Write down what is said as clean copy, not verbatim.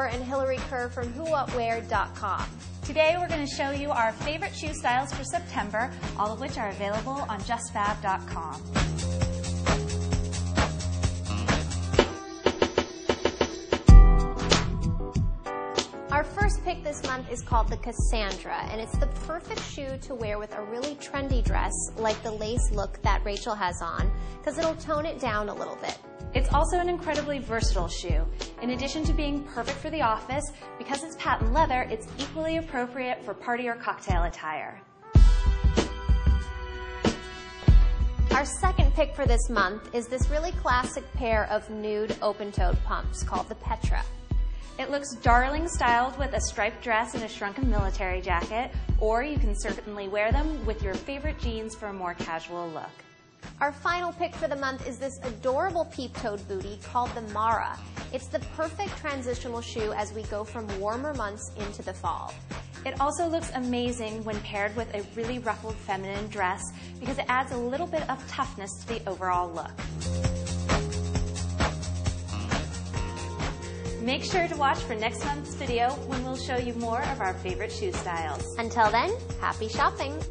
Moore and Hillary Kerr from whowhatwear.com. Today we're going to show you our favorite shoe styles for September, all of which are available on justfab.com. Our first pick this month is called the Cassandra, and it's the perfect shoe to wear with a really trendy dress like the lace look that Rachel has on, because it'll tone it down a little bit. It's also an incredibly versatile shoe. In addition to being perfect for the office, because it's patent leather, it's equally appropriate for party or cocktail attire. Our second pick for this month is this really classic pair of nude open-toed pumps called the Petra. It looks darling styled with a striped dress and a shrunken military jacket, or you can certainly wear them with your favorite jeans for a more casual look. Our final pick for the month is this adorable peep-toed bootie called the Mara. It's the perfect transitional shoe as we go from warmer months into the fall. It also looks amazing when paired with a really ruffled feminine dress because it adds a little bit of toughness to the overall look. Make sure to watch for next month's video when we'll show you more of our favorite shoe styles. Until then, happy shopping!